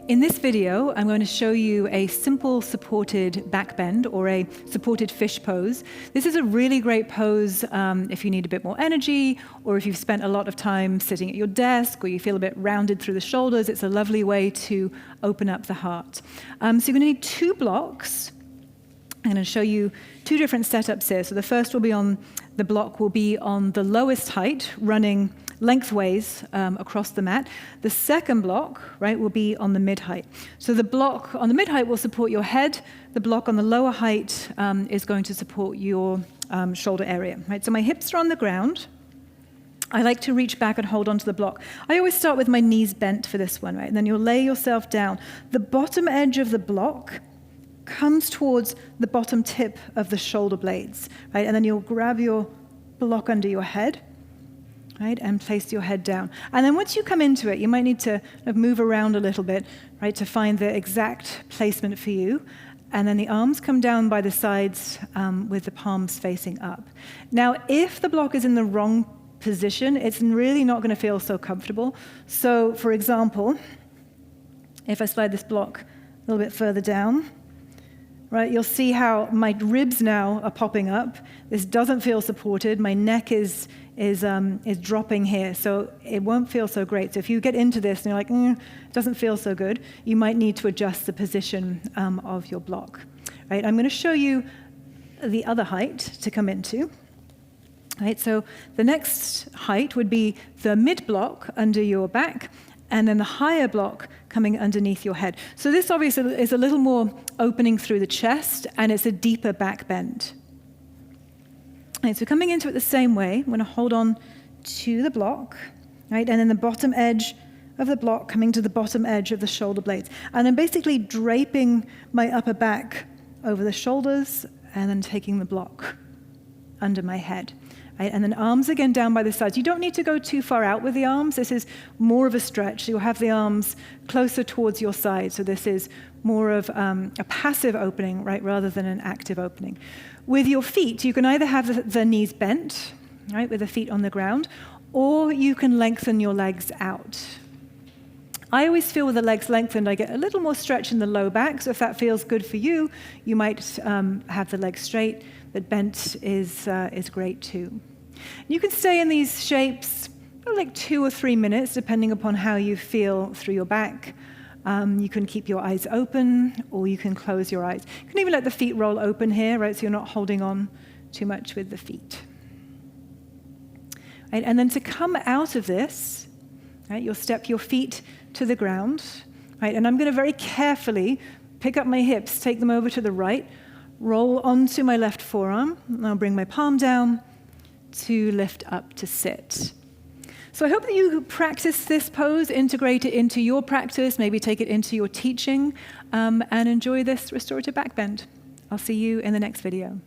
In this video, I'm going to show you a simple supported back bend or a supported fish pose. This is a really great pose if you need a bit more energy, or if you've spent a lot of time sitting at your desk, or you feel a bit rounded through the shoulders. It's a lovely way to open up the heart. So you're going to need 2 blocks. I'm going to show you 2 different setups here. So the first will be on the block will be on the lowest height, running lengthways across the mat. The second block, right, will be on the mid-height. So the block on the mid-height will support your head. The block on the lower height is going to support your shoulder area, right? So my hips are on the ground. I like to reach back and hold onto the block. I always start with my knees bent for this one, right? And then you'll lay yourself down. The bottom edge of the block comes towards the bottom tip of the shoulder blades, right? And then you'll grab your block under your head, right, and place your head down. And then once you come into it, you might need to move around a little bit, right, to find the exact placement for you. And then the arms come down by the sides with the palms facing up. Now, if the block is in the wrong position, it's really not going to feel so comfortable. So, for example, if I slide this block a little bit further down, right, you'll see how my ribs now are popping up. This doesn't feel supported. My neck is dropping here, so it won't feel so great. So if you get into this and you're like, it doesn't feel so good, you might need to adjust the position of your block. Right, I'm going to show you the other height to come into. Right, so the next height would be the mid block under your back, and then the higher block coming underneath your head. So this obviously is a little more opening through the chest, and it's a deeper back bend. Right, so coming into it the same way, I'm going to hold on to the block, right, and then the bottom edge of the block coming to the bottom edge of the shoulder blades. And I'm basically draping my upper back over the shoulders and then taking the block under my head. Right, and then arms again down by the sides. You don't need to go too far out with the arms. This is more of a stretch. You'll have the arms closer towards your side. So this is more of a passive opening, right, rather than an active opening. With your feet, you can either have the knees bent, right, with the feet on the ground, or you can lengthen your legs out. I always feel with the legs lengthened, I get a little more stretch in the low back. So if that feels good for you, you might have the legs straight. But bent is great too. You can stay in these shapes for like 2 or 3 minutes, depending upon how you feel through your back. You can keep your eyes open, or you can close your eyes. You can even let the feet roll open here, right? So you're not holding on too much with the feet. Right? And then to come out of this, right, you'll step your feet to the ground, right? And I'm going to very carefully pick up my hips, take them over to the right, roll onto my left forearm, and I'll bring my palm down to lift up to sit. So I hope that you practice this pose, integrate it into your practice, maybe take it into your teaching, and enjoy this restorative back bend. I'll see you in the next video.